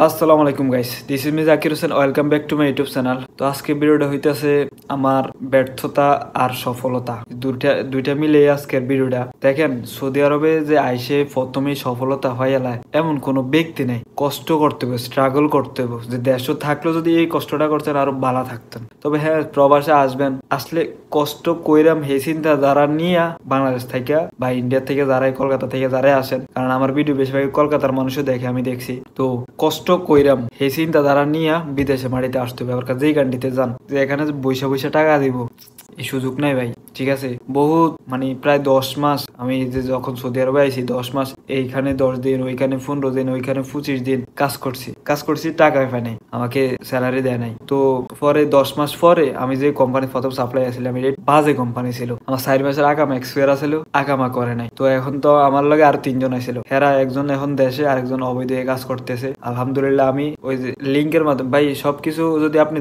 আসসালামু আলাইকুম guys, this is me Zakir Hossain. Welcome back to my YouTube channel. তো আজকে ভিডিওটা হইতেছে আমার ব্যর্থতা আর সফলতা, দুইটা মিলে আজকের ভিডিওটা। দেখেন, সৌদি আরবে যে আইসে প্রথমেই সফলতা হয়ে এলায় এমন কোনো ব্যক্তি নেই। কষ্ট করতে হবে, স্ট্রাগল করতে হবে। যে দেশও থাকলো যদি এই কষ্টটা করতেন আরো ভালো থাকতেন। তবে হ্যাঁ, প্রবাসে আসবেন, আসলে কষ্ট কইরাম হে চিন্তা যারা নিয়ে বাংলাদেশ থেকে বা ইন্ডিয়া থেকে যারাই কলকাতা থেকে যারাই আসেন, কারণ আমার ভিডিও বেশিরভাগ কলকাতার মানুষও দেখে, আমি দেখছি। তো কষ্ট কইরাম হে চিন্তা ধারা নিয়ে বিদেশে মাটিতে আসতে হবে। আবার যেই কান্ট্রিতে যান, যে এখানে বৈশা বৈশা টাকা দিব এই সুযোগ নাই ভাই। ঠিক আছে, বহুত প্রায় 10 মাস আমি যে যখন সৌদি আরবে আইছি, 10 মাস এইখানে 10 দিন, ওইখানে 15 দিন, ওইখানে 25 দিন কাজ করছি, টাকা পাই নাই, আমাকে স্যালারি দেয় নাই। তো পরে 10 মাস পরে আমি যে কোম্পানি প্রথম সাপ্লাই আসছিলাম, এটা বাজে কোম্পানি ছিল। আমার 4 মাসের আকামা এক্সপায়ার আছিল, আকামা করে নাই। তো এখন তো আমার লগে আর 3 জন আছিল, হেরা একজন এখন দেশে, আরেকজন অবৈধ কাজ করতেছে। আলহামদুলিল্লাহ আমি ওই যে লিঙ্কের মাধ্যমে ভাই সবকিছু, যদি আপনি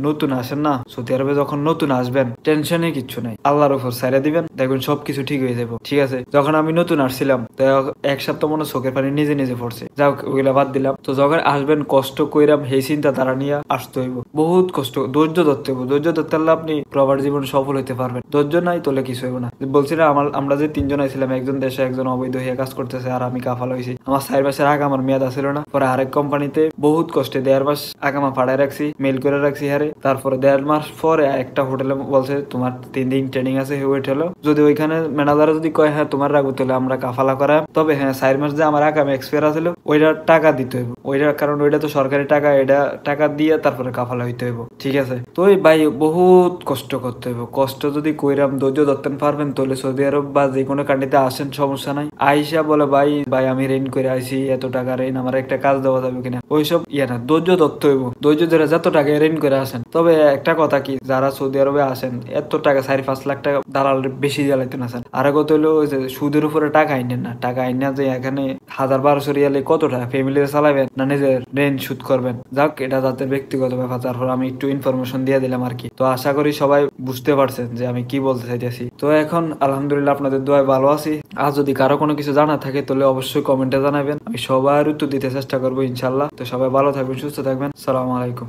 নতুন আসেন না সৌদি আরবে, যখন নতুন আসবেন টেনশনে কিচ্ছু নাই, আল্লাহর উপর ছাইড়া দিবেন, দেখবেন সবকিছু ঠিক হয়ে যাবো। ঠিক আছে, যখন আমি নতুন আসছিলাম তো এক সপ্তাহ মনে চোখের পানি নিজে নিজে পড়ছে, যাও ওইগুলা বাদ দিলাম। তো যখন আসবেন কষ্ট কইরাম সেই চিন্তা তারা নিয়ে আসতে হইব, বহুত কষ্ট, ধৈর্য ধরতে হইব। ধৈর্য ধরতে পারলে আপনি প্রবার জীবনে সফল হইতে পারবেন। ধৈর্য নাই তোলে কিছু হইব না। বলছিলাম আমরা যে 3 জন আইছিলাম, একজন দেশে, একজন অবৈধ হয়ে কাজ করতেছে, আর আমি কাফাল হয়েছি। আমার 4 মাসের আগে আমার মেয়াদ আসছিল না। পরে আরেক কোম্পানিতে বহুত কষ্টে 1.5 মাস আগামা ফাড়ায় রাখছি, মেল করে রাখছি হারে। তারপরে 1.5 মাস পরে একটা হোটেলে বলছে তোমার 3 দিন ট্রেনিং আছে, ওয়েট হলো। যদি ওইখানে ম্যানেজার যদি কয় হ্যাঁ তোমার রাখবো, তাহলে আমরা কাফালা করা। তবে হ্যাঁ, 4 মাস যে আমার আগামী এক্সপায়ার আছিল, ওইটার টাকা দিতে হইব। ওইটার কারণ ওইটা তো সরকারি টাকা, এটা টাকা দিয়ে তারপরে কাফালা হইতে হইব। ঠিক আছে, তো ওই ভাই বহুত কষ্ট করতে হইব। কষ্ট যদি কইরাম ধৈর্য ধরতে পারবেন, তাহলে সৌদি আরব বা যে কোনো কান্ট্রিতে আসেন, সমস্যা নাই। আইসা বলে ভাই ভাই আমি রেন করে আইসি, এত টাকা রেন, আমার একটা কাজ দেওয়া যাবে কিনা, ওইসব না। ধৈর্য ধরতে হইব, ধৈর্য ধরে যত টাকা রেন করে আসেন। তবে একটা কথা কি, যারা সৌদি আরবে আসেন এত টাকা 4-5 লাখ টাকা দালাল বেশি জ্বালাইতে আসেন। আর কথা হইলো যে সুদের উপরে টাকা আইনেন না। টাকা আইনা যে এখানে 1000-1200 রিয়ালে কত টাকা ফ্যামিলি চালাবেন না, নিজের রেন্ট শোধ করবেন। যাক, এটা যাদের ব্যক্তিগত ব্যাপার, তারপর আমি একটু ইনফরমেশন দিয়ে দিলাম আর কি। তো আশা করি সবাই বুঝতে পারছেন যে আমি কি বলতে চাইতেছি। তো এখন আলহামদুলিল্লাহ আপনাদের দোয়ায় ভালো আছি। আর যদি কারো কোনো কিছু জানা থাকে তাহলে অবশ্যই কমেন্টে জানাবেন, আমি সবার উত্তর দিতে চেষ্টা করবো ইনশাল্লাহ। তো সবাই ভালো থাকবেন, সুস্থ থাকবেন। সালাম আলাইকুম।